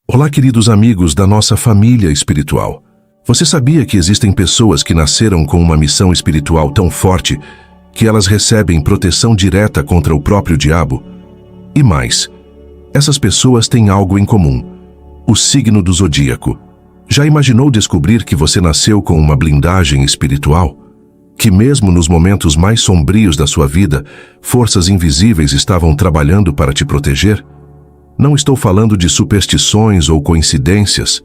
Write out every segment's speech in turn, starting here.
Olá, queridos amigos da nossa família espiritual. Você sabia que existem pessoas que nasceram com uma missão espiritual tão forte que elas recebem proteção direta contra o próprio diabo? E mais, essas pessoas têm algo em comum: o signo do zodíaco. Já imaginou descobrir que você nasceu com uma blindagem espiritual? Que mesmo nos momentos mais sombrios da sua vida, forças invisíveis estavam trabalhando para te proteger? Não estou falando de superstições ou coincidências.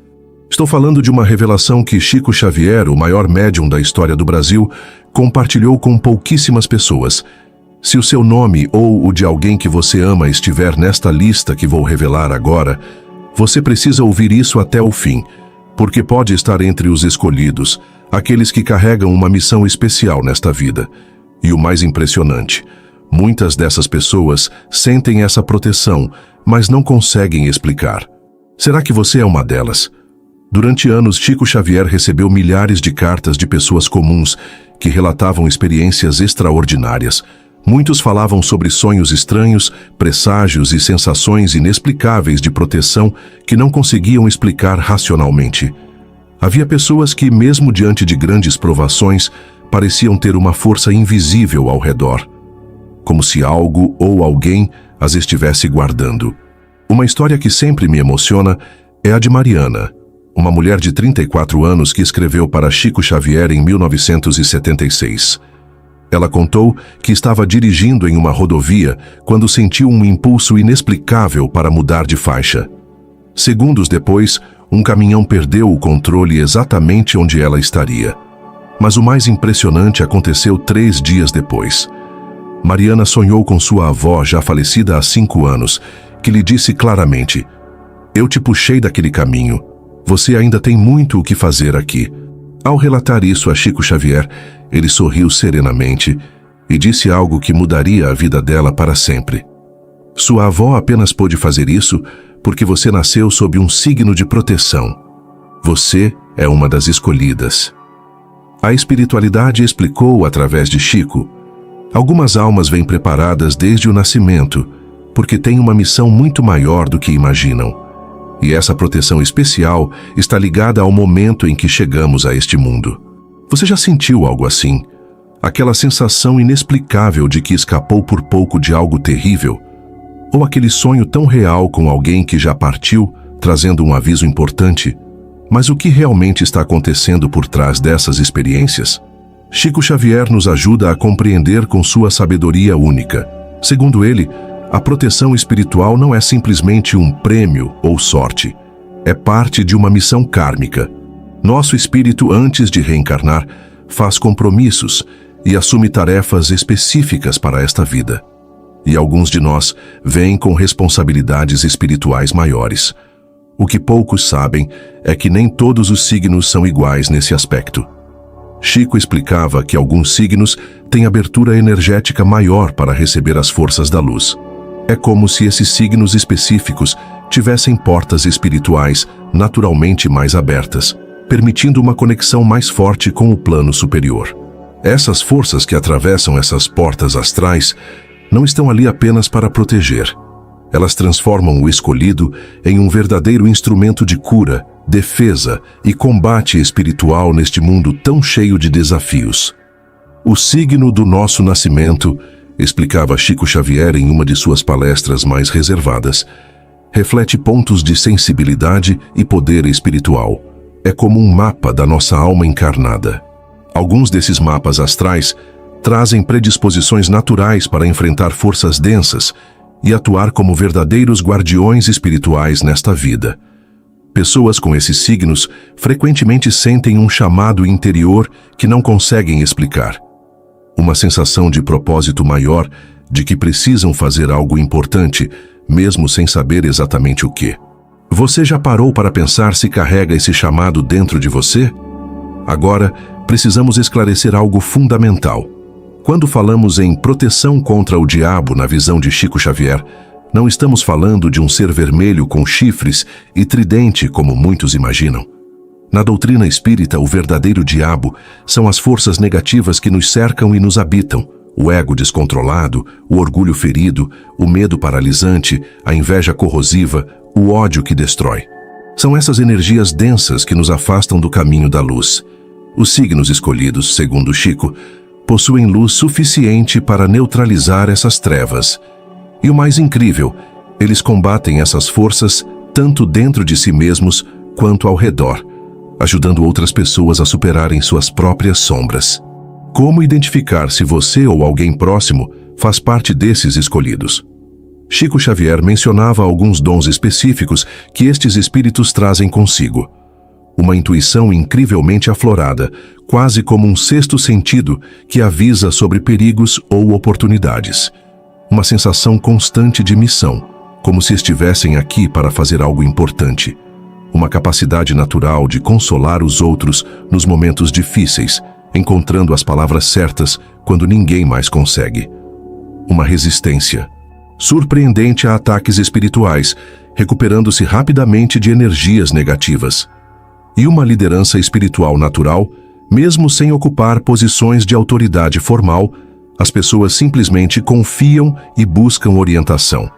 Estou falando de uma revelação que Chico Xavier, o maior médium da história do Brasil, compartilhou com pouquíssimas pessoas. Se o seu nome ou o de alguém que você ama estiver nesta lista que vou revelar agora, você precisa ouvir isso até o fim, porque pode estar entre os escolhidos, aqueles que carregam uma missão especial nesta vida. E o mais impressionante, muitas dessas pessoas sentem essa proteção, mas não conseguem explicar. Será que você é uma delas? Durante anos, Chico Xavier recebeu milhares de cartas de pessoas comuns que relatavam experiências extraordinárias. Muitos falavam sobre sonhos estranhos, presságios e sensações inexplicáveis de proteção que não conseguiam explicar racionalmente. Havia pessoas que, mesmo diante de grandes provações, pareciam ter uma força invisível ao redor, como se algo ou alguém as estivesse guardando. Uma história que sempre me emociona é a de Mariana, uma mulher de 34 anos que escreveu para Chico Xavier em 1976. Ela contou que estava dirigindo em uma rodovia quando sentiu um impulso inexplicável para mudar de faixa. Segundos depois, um caminhão perdeu o controle exatamente onde ela estaria. Mas o mais impressionante aconteceu 3 dias depois. Mariana sonhou com sua avó, já falecida há 5 anos, que lhe disse claramente: "Eu te puxei daquele caminho. Você ainda tem muito o que fazer aqui." Ao relatar isso a Chico Xavier, ele sorriu serenamente e disse algo que mudaria a vida dela para sempre. "Sua avó apenas pôde fazer isso porque você nasceu sob um signo de proteção. Você é uma das escolhidas." A espiritualidade explicou através de Chico: algumas almas vêm preparadas desde o nascimento, porque têm uma missão muito maior do que imaginam. E essa proteção especial está ligada ao momento em que chegamos a este mundo. Você já sentiu algo assim? Aquela sensação inexplicável de que escapou por pouco de algo terrível? Ou aquele sonho tão real com alguém que já partiu, trazendo um aviso importante? Mas o que realmente está acontecendo por trás dessas experiências? Chico Xavier nos ajuda a compreender com sua sabedoria única. Segundo ele, a proteção espiritual não é simplesmente um prêmio ou sorte. É parte de uma missão kármica. Nosso espírito, antes de reencarnar, faz compromissos e assume tarefas específicas para esta vida. E alguns de nós vêm com responsabilidades espirituais maiores. O que poucos sabem é que nem todos os signos são iguais nesse aspecto. Chico explicava que alguns signos têm abertura energética maior para receber as forças da luz. É como se esses signos específicos tivessem portas espirituais naturalmente mais abertas, permitindo uma conexão mais forte com o plano superior. Essas forças que atravessam essas portas astrais não estão ali apenas para proteger. Elas transformam o escolhido em um verdadeiro instrumento de cura, defesa e combate espiritual neste mundo tão cheio de desafios. O signo do nosso nascimento, explicava Chico Xavier em uma de suas palestras mais reservadas, reflete pontos de sensibilidade e poder espiritual. É como um mapa da nossa alma encarnada. Alguns desses mapas astrais trazem predisposições naturais para enfrentar forças densas e atuar como verdadeiros guardiões espirituais nesta vida. Pessoas com esses signos frequentemente sentem um chamado interior que não conseguem explicar. Uma sensação de propósito maior, de que precisam fazer algo importante, mesmo sem saber exatamente o que. Você já parou para pensar se carrega esse chamado dentro de você? Agora, precisamos esclarecer algo fundamental. Quando falamos em proteção contra o diabo na visão de Chico Xavier, não estamos falando de um ser vermelho com chifres e tridente como muitos imaginam. Na doutrina espírita, o verdadeiro diabo são as forças negativas que nos cercam e nos habitam: o ego descontrolado, o orgulho ferido, o medo paralisante, a inveja corrosiva, o ódio que destrói. São essas energias densas que nos afastam do caminho da luz. Os signos escolhidos, segundo Chico, possuem luz suficiente para neutralizar essas trevas. E o mais incrível, eles combatem essas forças tanto dentro de si mesmos quanto ao redor, ajudando outras pessoas a superarem suas próprias sombras. Como identificar se você ou alguém próximo faz parte desses escolhidos? Chico Xavier mencionava alguns dons específicos que estes espíritos trazem consigo. Uma intuição incrivelmente aflorada, quase como um sexto sentido que avisa sobre perigos ou oportunidades. Uma sensação constante de missão, como se estivessem aqui para fazer algo importante. Uma capacidade natural de consolar os outros nos momentos difíceis, encontrando as palavras certas quando ninguém mais consegue. Uma resistência surpreendente a ataques espirituais, recuperando-se rapidamente de energias negativas. E uma liderança espiritual natural, mesmo sem ocupar posições de autoridade formal, as pessoas simplesmente confiam e buscam orientação.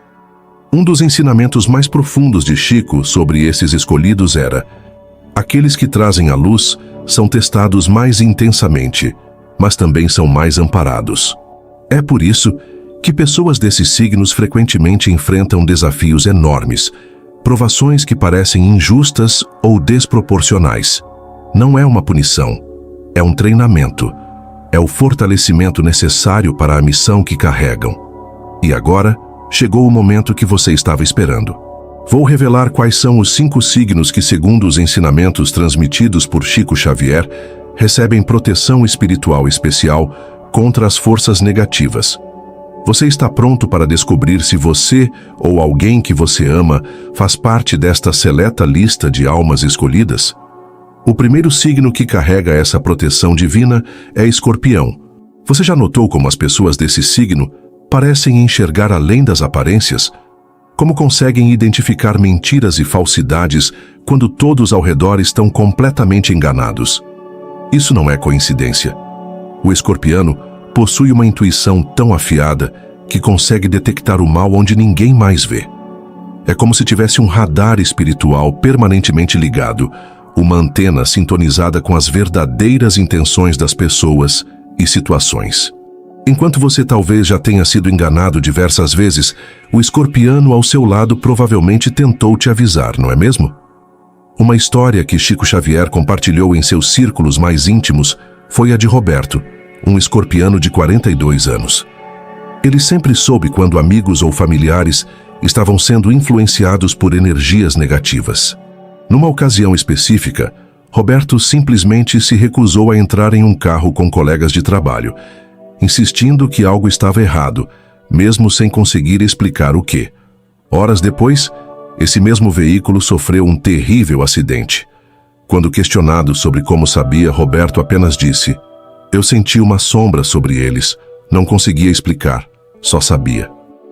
Um dos ensinamentos mais profundos de Chico sobre esses escolhidos era: aqueles que trazem a luz são testados mais intensamente, mas também são mais amparados. É por isso que pessoas desses signos frequentemente enfrentam desafios enormes, provações que parecem injustas ou desproporcionais. Não é uma punição, é um treinamento, é o fortalecimento necessário para a missão que carregam. E agora, chegou o momento que você estava esperando. Vou revelar quais são os 5 signos que, segundo os ensinamentos transmitidos por Chico Xavier, recebem proteção espiritual especial contra as forças negativas. Você está pronto para descobrir se você ou alguém que você ama faz parte desta seleta lista de almas escolhidas? O primeiro signo que carrega essa proteção divina é Escorpião. Você já notou como as pessoas desse signo parecem enxergar além das aparências? Como conseguem identificar mentiras e falsidades quando todos ao redor estão completamente enganados? Isso não é coincidência. O escorpiano possui uma intuição tão afiada que consegue detectar o mal onde ninguém mais vê. É como se tivesse um radar espiritual permanentemente ligado, uma antena sintonizada com as verdadeiras intenções das pessoas e situações. Enquanto você talvez já tenha sido enganado diversas vezes, o escorpiano ao seu lado provavelmente tentou te avisar, não é mesmo? Uma história que Chico Xavier compartilhou em seus círculos mais íntimos foi a de Roberto, um escorpiano de 42 anos. Ele sempre soube quando amigos ou familiares estavam sendo influenciados por energias negativas. Numa ocasião específica, Roberto simplesmente se recusou a entrar em um carro com colegas de trabalho, insistindo que algo estava errado, mesmo sem conseguir explicar o quê. Horas depois, esse mesmo veículo sofreu um terrível acidente. Quando questionado sobre como sabia, Roberto apenas disse: "Eu senti uma sombra sobre eles, não conseguia explicar, só sabia."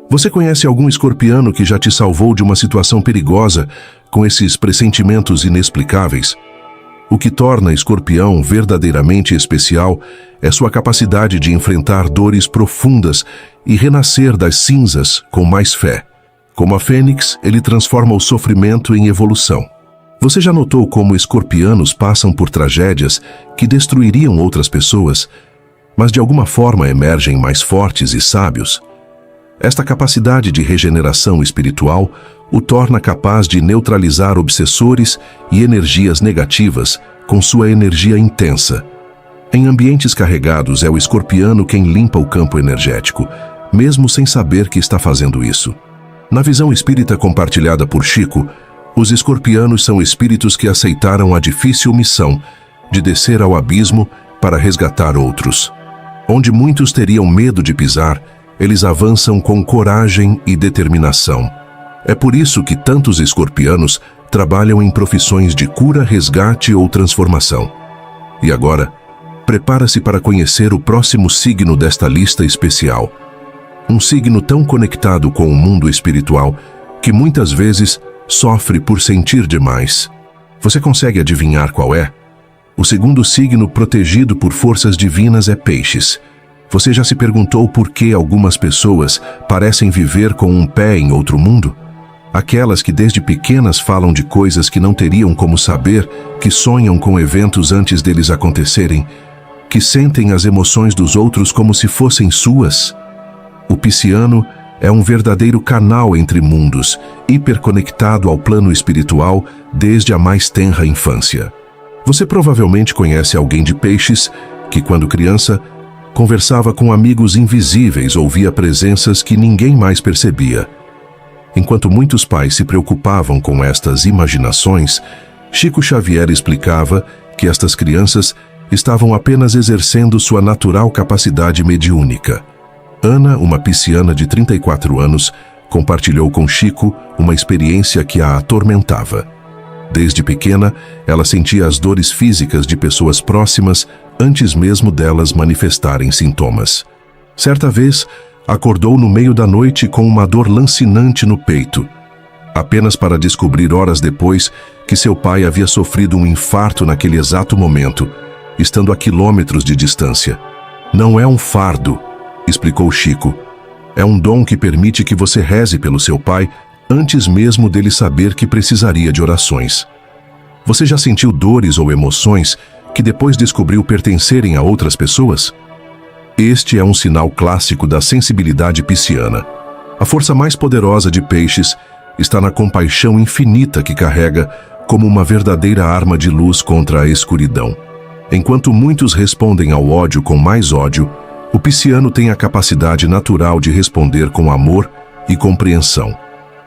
Você conhece algum escorpiano que já te salvou de uma situação perigosa com esses pressentimentos inexplicáveis? O que torna Escorpião verdadeiramente especial é sua capacidade de enfrentar dores profundas e renascer das cinzas com mais fé. Como a fênix, ele transforma o sofrimento em evolução. Você já notou como escorpianos passam por tragédias que destruiriam outras pessoas, mas de alguma forma emergem mais fortes e sábios? Esta capacidade de regeneração espiritual o torna capaz de neutralizar obsessores e energias negativas com sua energia intensa. Em ambientes carregados, é o escorpiano quem limpa o campo energético, mesmo sem saber que está fazendo isso. Na visão espírita compartilhada por Chico, os escorpianos são espíritos que aceitaram a difícil missão de descer ao abismo para resgatar outros. Onde muitos teriam medo de pisar, eles avançam com coragem e determinação. É por isso que tantos escorpianos trabalham em profissões de cura, resgate ou transformação. E agora, prepara-se para conhecer o próximo signo desta lista especial. Um signo tão conectado com o mundo espiritual que muitas vezes sofre por sentir demais. Você consegue adivinhar qual é? O segundo signo protegido por forças divinas é Peixes. Você já se perguntou por que algumas pessoas parecem viver com um pé em outro mundo? Aquelas que desde pequenas falam de coisas que não teriam como saber, que sonham com eventos antes deles acontecerem, que sentem as emoções dos outros como se fossem suas. O pisciano é um verdadeiro canal entre mundos, hiperconectado ao plano espiritual desde a mais tenra infância. Você provavelmente conhece alguém de Peixes que, quando criança, conversava com amigos invisíveis ou via presenças que ninguém mais percebia. Enquanto muitos pais se preocupavam com estas imaginações, Chico Xavier explicava que estas crianças estavam apenas exercendo sua natural capacidade mediúnica. Ana, uma pisciana de 34 anos, compartilhou com Chico uma experiência que a atormentava. Desde pequena, ela sentia as dores físicas de pessoas próximas antes mesmo delas manifestarem sintomas. Certa vez, acordou no meio da noite com uma dor lancinante no peito, apenas para descobrir horas depois que seu pai havia sofrido um infarto naquele exato momento, estando a quilômetros de distância. Não é um fardo, explicou Chico. É um dom que permite que você reze pelo seu pai antes mesmo dele saber que precisaria de orações. Você já sentiu dores ou emoções que depois descobriu pertencerem a outras pessoas? Este é um sinal clássico da sensibilidade pisciana. A força mais poderosa de Peixes está na compaixão infinita que carrega como uma verdadeira arma de luz contra a escuridão. Enquanto muitos respondem ao ódio com mais ódio, o pisciano tem a capacidade natural de responder com amor e compreensão.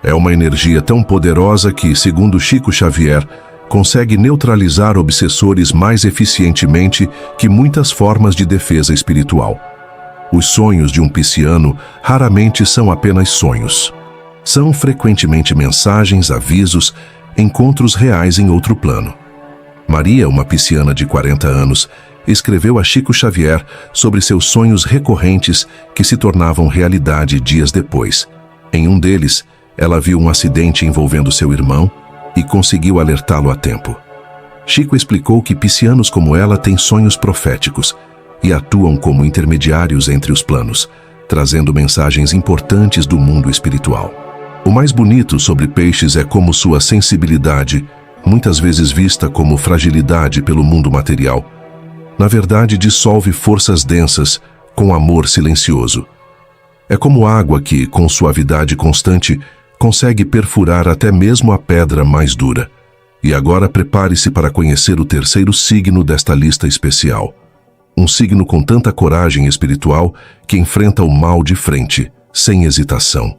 É uma energia tão poderosa que, segundo Chico Xavier, consegue neutralizar obsessores mais eficientemente que muitas formas de defesa espiritual. Os sonhos de um pisciano raramente são apenas sonhos. São frequentemente mensagens, avisos, encontros reais em outro plano. Maria, uma pisciana de 40 anos, escreveu a Chico Xavier sobre seus sonhos recorrentes que se tornavam realidade dias depois. Em um deles, ela viu um acidente envolvendo seu irmão e conseguiu alertá-lo a tempo. Chico explicou que piscianos como ela têm sonhos proféticos e atuam como intermediários entre os planos, trazendo mensagens importantes do mundo espiritual. O mais bonito sobre Peixes é como sua sensibilidade, muitas vezes vista como fragilidade pelo mundo material, na verdade dissolve forças densas com amor silencioso. É como água que, com suavidade constante, consegue perfurar até mesmo a pedra mais dura. E agora prepare-se para conhecer o terceiro signo desta lista especial. Um signo com tanta coragem espiritual que enfrenta o mal de frente, sem hesitação.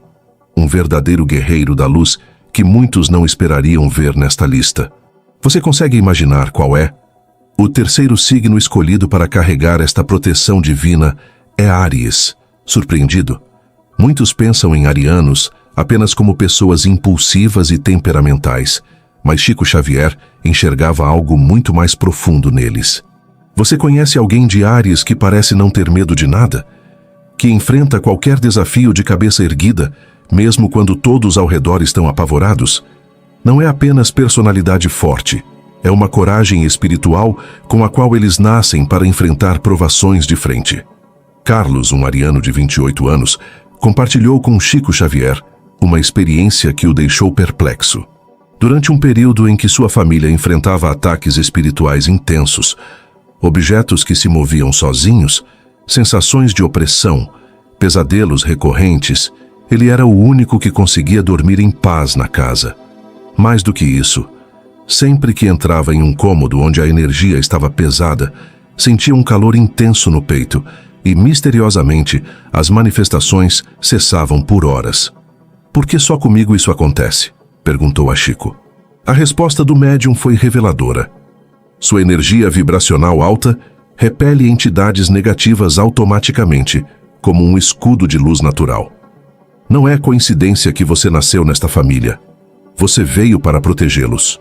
Um verdadeiro guerreiro da luz que muitos não esperariam ver nesta lista. Você consegue imaginar qual é? O terceiro signo escolhido para carregar esta proteção divina é Áries. Surpreendido? Muitos pensam em arianos apenas como pessoas impulsivas e temperamentais, mas Chico Xavier enxergava algo muito mais profundo neles. Você conhece alguém de Áries que parece não ter medo de nada? Que enfrenta qualquer desafio de cabeça erguida, mesmo quando todos ao redor estão apavorados? Não é apenas personalidade forte, é uma coragem espiritual com a qual eles nascem para enfrentar provações de frente. Carlos, um ariano de 28 anos, compartilhou com Chico Xavier uma experiência que o deixou perplexo. Durante um período em que sua família enfrentava ataques espirituais intensos, objetos que se moviam sozinhos, sensações de opressão, pesadelos recorrentes, ele era o único que conseguia dormir em paz na casa. Mais do que isso, sempre que entrava em um cômodo onde a energia estava pesada, sentia um calor intenso no peito e, misteriosamente, as manifestações cessavam por horas. «Por que só comigo isso acontece?», perguntou a Chico. A resposta do médium foi reveladora. Sua energia vibracional alta repele entidades negativas automaticamente, como um escudo de luz natural. Não é coincidência que você nasceu nesta família. Você veio para protegê-los.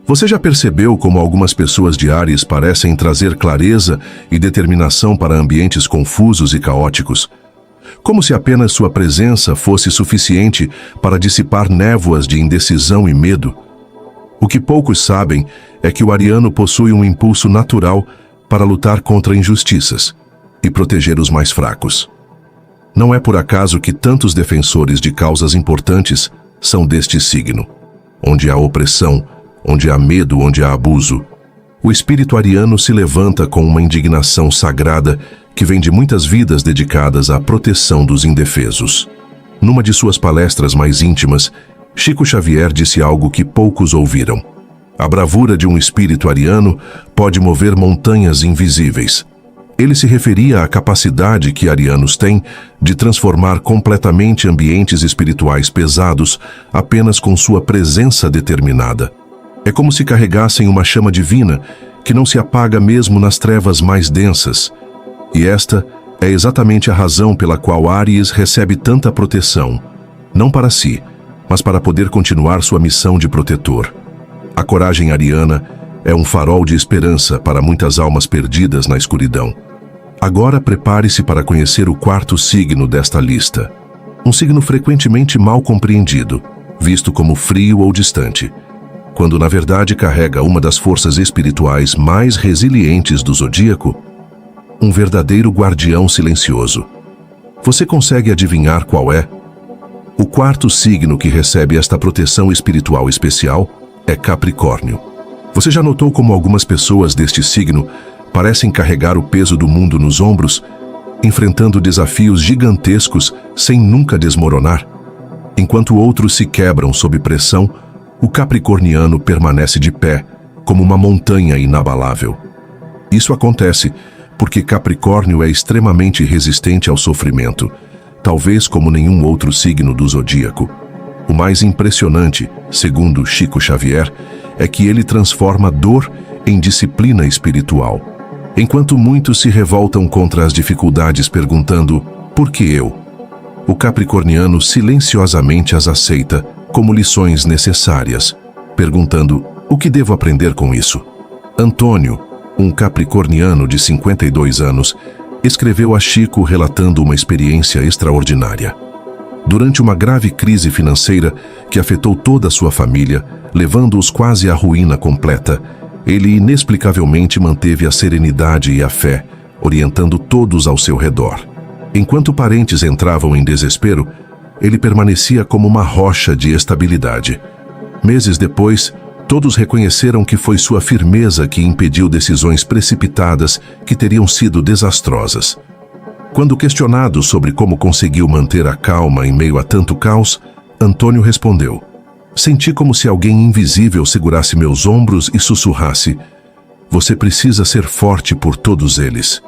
Você já percebeu como algumas pessoas de Áries parecem trazer clareza e determinação para ambientes confusos e caóticos? Como se apenas sua presença fosse suficiente para dissipar névoas de indecisão e medo. O que poucos sabem é que o ariano possui um impulso natural para lutar contra injustiças e proteger os mais fracos. Não é por acaso que tantos defensores de causas importantes são deste signo. Onde há opressão, onde há medo, onde há abuso, o espírito ariano se levanta com uma indignação sagrada que vem de muitas vidas dedicadas à proteção dos indefesos. Numa de suas palestras mais íntimas, Chico Xavier disse algo que poucos ouviram. A bravura de um espírito ariano pode mover montanhas invisíveis. Ele se referia à capacidade que arianos têm de transformar completamente ambientes espirituais pesados apenas com sua presença determinada. É como se carregassem uma chama divina que não se apaga mesmo nas trevas mais densas. E esta é exatamente a razão pela qual Áries recebe tanta proteção, não para si, mas para poder continuar sua missão de protetor. A coragem ariana é um farol de esperança para muitas almas perdidas na escuridão. Agora prepare-se para conhecer o quarto signo desta lista. Um signo frequentemente mal compreendido, visto como frio ou distante, quando na verdade carrega uma das forças espirituais mais resilientes do zodíaco, um verdadeiro guardião silencioso. Você consegue adivinhar qual é? O quarto signo que recebe esta proteção espiritual especial é Capricórnio. Você já notou como algumas pessoas deste signo parecem carregar o peso do mundo nos ombros, enfrentando desafios gigantescos sem nunca desmoronar? Enquanto outros se quebram sob pressão, o capricorniano permanece de pé, como uma montanha inabalável. Isso acontece porque Capricórnio é extremamente resistente ao sofrimento, talvez como nenhum outro signo do zodíaco. O mais impressionante, segundo Chico Xavier, é que ele transforma dor em disciplina espiritual. Enquanto muitos se revoltam contra as dificuldades perguntando, por que eu? O capricorniano silenciosamente as aceita como lições necessárias, perguntando, o que devo aprender com isso? Antônio, um capricorniano de 52 anos, escreveu a Chico relatando uma experiência extraordinária. Durante uma grave crise financeira que afetou toda a sua família, levando-os quase à ruína completa, ele inexplicavelmente manteve a serenidade e a fé, orientando todos ao seu redor. Enquanto parentes entravam em desespero, ele permanecia como uma rocha de estabilidade. Meses depois, todos reconheceram que foi sua firmeza que impediu decisões precipitadas que teriam sido desastrosas. Quando questionado sobre como conseguiu manter a calma em meio a tanto caos, Antônio respondeu, senti como se alguém invisível segurasse meus ombros e sussurrasse, você precisa ser forte por todos eles.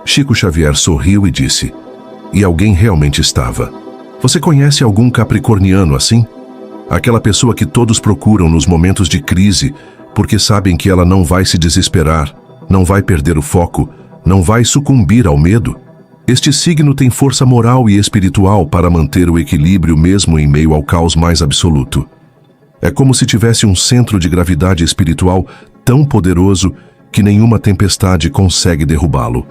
Chico Xavier sorriu e disse, e alguém realmente estava. Você conhece algum capricorniano assim? Aquela pessoa que todos procuram nos momentos de crise, porque sabem que ela não vai se desesperar, não vai perder o foco, não vai sucumbir ao medo. Este signo tem força moral e espiritual para manter o equilíbrio mesmo em meio ao caos mais absoluto. É como se tivesse um centro de gravidade espiritual tão poderoso que nenhuma tempestade consegue derrubá-lo.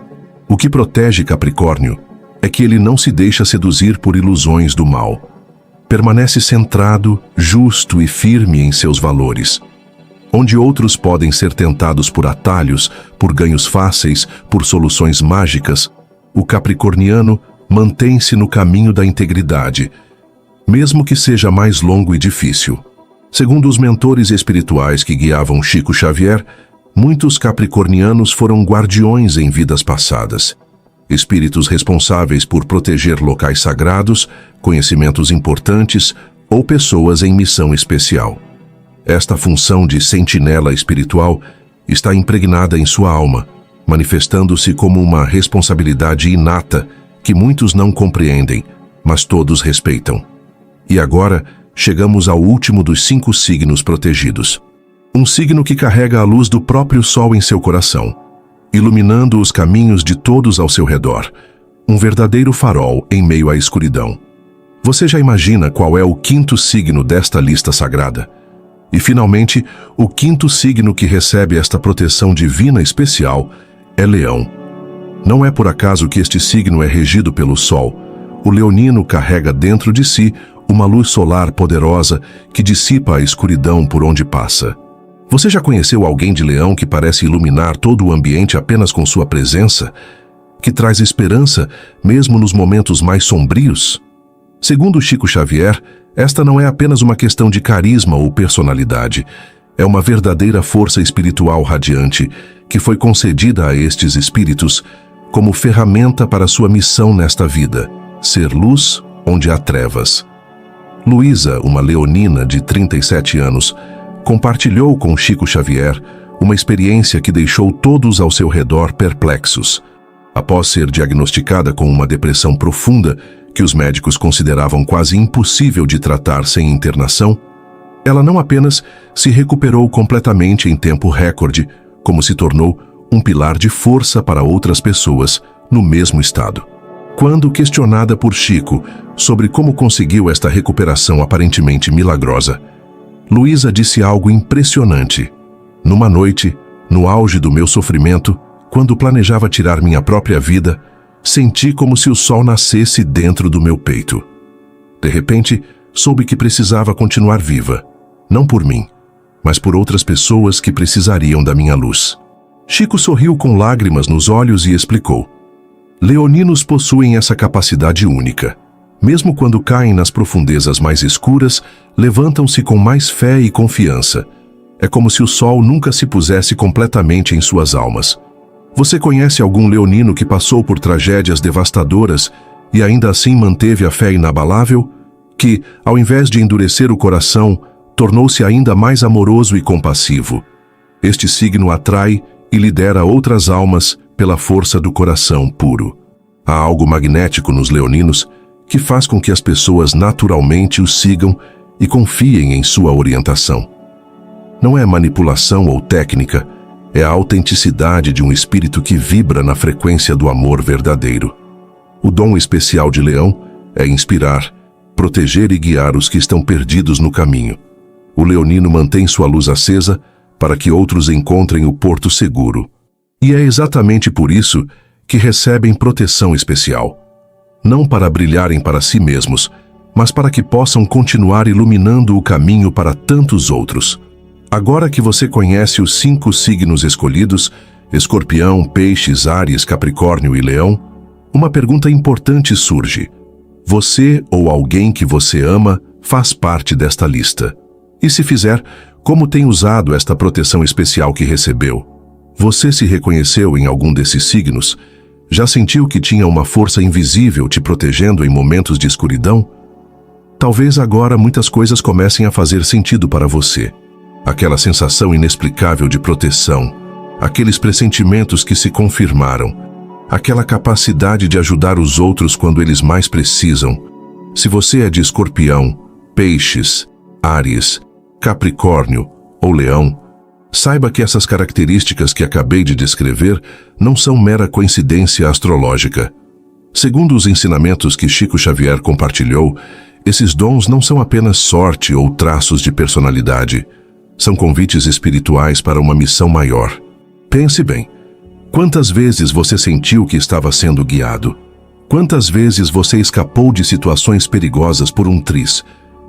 O que protege Capricórnio é que ele não se deixa seduzir por ilusões do mal. Permanece centrado, justo e firme em seus valores. Onde outros podem ser tentados por atalhos, por ganhos fáceis, por soluções mágicas, o capricorniano mantém-se no caminho da integridade, mesmo que seja mais longo e difícil. Segundo os mentores espirituais que guiavam Chico Xavier, muitos capricornianos foram guardiões em vidas passadas. Espíritos responsáveis por proteger locais sagrados, conhecimentos importantes ou pessoas em missão especial. Esta função de sentinela espiritual está impregnada em sua alma, manifestando-se como uma responsabilidade inata que muitos não compreendem, mas todos respeitam. E agora, chegamos ao último dos 5 signos protegidos. Um signo que carrega a luz do próprio sol em seu coração, iluminando os caminhos de todos ao seu redor. Um verdadeiro farol em meio à escuridão. Você já imagina qual é o 5º signo desta lista sagrada? E, finalmente, o 5º signo que recebe esta proteção divina especial é Leão. Não é por acaso que este signo é regido pelo Sol. O leonino carrega dentro de si uma luz solar poderosa que dissipa a escuridão por onde passa. Você já conheceu alguém de Leão que parece iluminar todo o ambiente apenas com sua presença? Que traz esperança mesmo nos momentos mais sombrios? Segundo Chico Xavier, Esta não é apenas uma questão de carisma ou personalidade, é uma verdadeira força espiritual radiante que foi concedida a estes espíritos como ferramenta para sua missão nesta vida, ser luz onde há trevas. Luísa, uma leonina de 37 anos, compartilhou com Chico Xavier uma experiência que deixou todos ao seu redor perplexos. Após ser diagnosticada com uma depressão profunda, que os médicos consideravam quase impossível de tratar sem internação, ela não apenas se recuperou completamente em tempo recorde, como se tornou um pilar de força para outras pessoas no mesmo estado. Quando questionada por Chico sobre como conseguiu esta recuperação aparentemente milagrosa, Luísa disse algo impressionante. Numa noite, no auge do meu sofrimento, quando planejava tirar minha própria vida, senti como se o sol nascesse dentro do meu peito. De repente, soube que precisava continuar viva, não por mim, mas por outras pessoas que precisariam da minha luz. Chico sorriu com lágrimas nos olhos e explicou: leoninos possuem essa capacidade única. Mesmo quando caem nas profundezas mais escuras, levantam-se com mais fé e confiança. É como se o sol nunca se pusesse completamente em suas almas. Você conhece algum leonino que passou por tragédias devastadoras e ainda assim manteve a fé inabalável? Que, ao invés de endurecer o coração, tornou-se ainda mais amoroso e compassivo. Este signo atrai e lidera outras almas pela força do coração puro. Há algo magnético nos leoninos que faz com que as pessoas naturalmente os sigam e confiem em sua orientação. Não é manipulação ou técnica, é a autenticidade de um espírito que vibra na frequência do amor verdadeiro. O dom especial de Leão é inspirar, proteger e guiar os que estão perdidos no caminho. O leonino mantém sua luz acesa para que outros encontrem o porto seguro. E é exatamente por isso que recebem proteção especial. Não para brilharem para si mesmos, mas para que possam continuar iluminando o caminho para tantos outros. Agora que você conhece os 5 signos escolhidos, Escorpião, Peixes, Áries, Capricórnio e Leão, uma pergunta importante surge. Você ou alguém que você ama faz parte desta lista. E se fizer, como tem usado esta proteção especial que recebeu? Você se reconheceu em algum desses signos? Já sentiu que tinha uma força invisível te protegendo em momentos de escuridão? Talvez agora muitas coisas comecem a fazer sentido para você. Aquela sensação inexplicável de proteção, aqueles pressentimentos que se confirmaram, aquela capacidade de ajudar os outros quando eles mais precisam. Se você é de Escorpião, Peixes, Áries, Capricórnio ou Leão, saiba que essas características que acabei de descrever não são mera coincidência astrológica. Segundo os ensinamentos que Chico Xavier compartilhou, esses dons não são apenas sorte ou traços de personalidade. São convites espirituais para uma missão maior. Pense bem, quantas vezes você sentiu que estava sendo guiado? Quantas vezes você escapou de situações perigosas por um triz?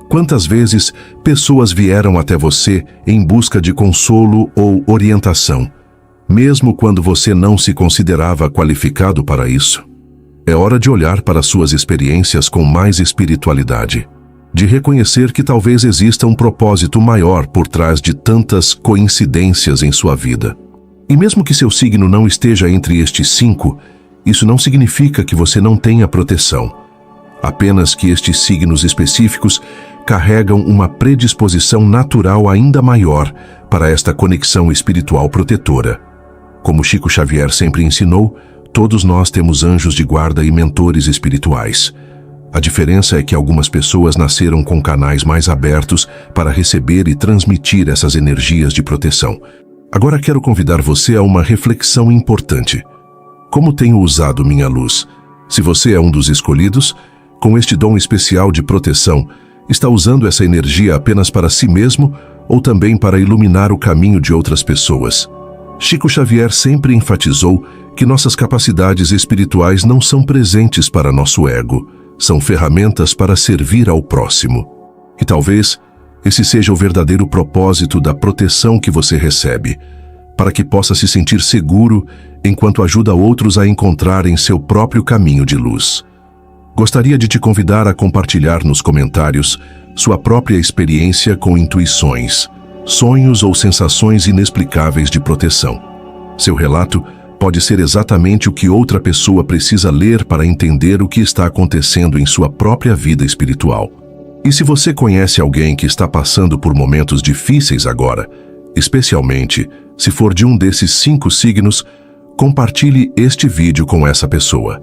Quantas vezes pessoas vieram até você em busca de consolo ou orientação, mesmo quando você não se considerava qualificado para isso? É hora de olhar para suas experiências com mais espiritualidade, de reconhecer que talvez exista um propósito maior por trás de tantas coincidências em sua vida. E mesmo que seu signo não esteja entre estes 5, isso não significa que você não tenha proteção. Apenas que estes signos específicos carregam uma predisposição natural ainda maior para esta conexão espiritual protetora. Como Chico Xavier sempre ensinou, todos nós temos anjos de guarda e mentores espirituais. A diferença é que algumas pessoas nasceram com canais mais abertos para receber e transmitir essas energias de proteção. Agora quero convidar você a uma reflexão importante. Como tenho usado minha luz? Se você é um dos escolhidos, com este dom especial de proteção, está usando essa energia apenas para si mesmo ou também para iluminar o caminho de outras pessoas? Chico Xavier sempre enfatizou que nossas capacidades espirituais não são presentes para nosso ego, são ferramentas para servir ao próximo. E talvez esse seja o verdadeiro propósito da proteção que você recebe, para que possa se sentir seguro enquanto ajuda outros a encontrarem seu próprio caminho de luz. Gostaria de te convidar a compartilhar nos comentários sua própria experiência com intuições, sonhos ou sensações inexplicáveis de proteção. Seu relato pode ser exatamente o que outra pessoa precisa ler para entender o que está acontecendo em sua própria vida espiritual. E se você conhece alguém que está passando por momentos difíceis agora, especialmente se for de um desses 5 signos, compartilhe este vídeo com essa pessoa.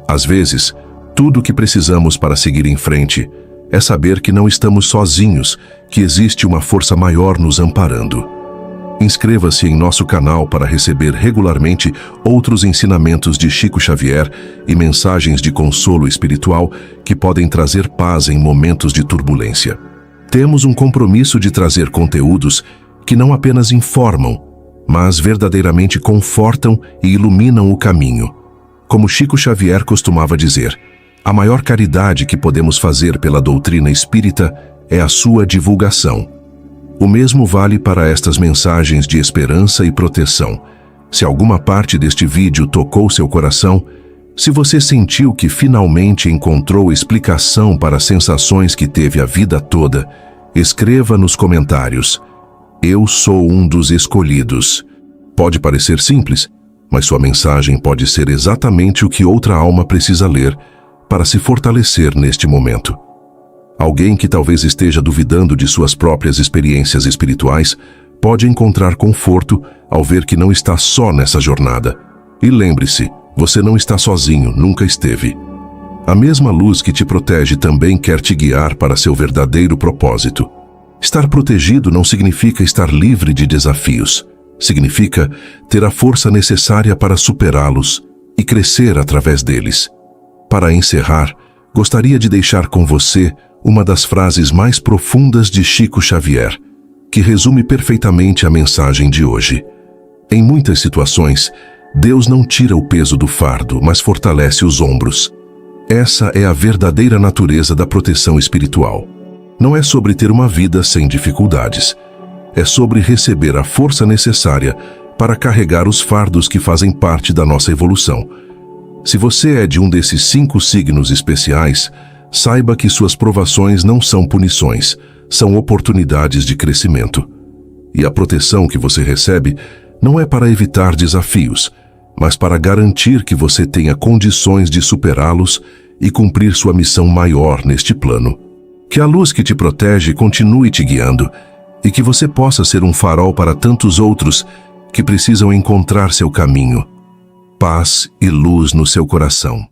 Às vezes, tudo o que precisamos para seguir em frente é saber que não estamos sozinhos, que existe uma força maior nos amparando. Inscreva-se em nosso canal para receber regularmente outros ensinamentos de Chico Xavier e mensagens de consolo espiritual que podem trazer paz em momentos de turbulência. Temos um compromisso de trazer conteúdos que não apenas informam, mas verdadeiramente confortam e iluminam o caminho. Como Chico Xavier costumava dizer, a maior caridade que podemos fazer pela doutrina espírita é a sua divulgação. O mesmo vale para estas mensagens de esperança e proteção. Se alguma parte deste vídeo tocou seu coração, se você sentiu que finalmente encontrou explicação para as sensações que teve a vida toda, escreva nos comentários: "Eu sou um dos escolhidos". Pode parecer simples, mas sua mensagem pode ser exatamente o que outra alma precisa ler para se fortalecer neste momento. Alguém que talvez esteja duvidando de suas próprias experiências espirituais pode encontrar conforto ao ver que não está só nessa jornada. E lembre-se, você não está sozinho, nunca esteve. A mesma luz que te protege também quer te guiar para seu verdadeiro propósito. Estar protegido não significa estar livre de desafios. Significa ter a força necessária para superá-los e crescer através deles. Para encerrar, gostaria de deixar com você uma das frases mais profundas de Chico Xavier, que resume perfeitamente a mensagem de hoje. Em muitas situações, Deus não tira o peso do fardo, mas fortalece os ombros. Essa é a verdadeira natureza da proteção espiritual. Não é sobre ter uma vida sem dificuldades. É sobre receber a força necessária para carregar os fardos que fazem parte da nossa evolução. Se você é de um desses 5 signos especiais, saiba que suas provações não são punições, são oportunidades de crescimento. E a proteção que você recebe não é para evitar desafios, mas para garantir que você tenha condições de superá-los e cumprir sua missão maior neste plano. Que a luz que te protege continue te guiando e que você possa ser um farol para tantos outros que precisam encontrar seu caminho. Paz e luz no seu coração.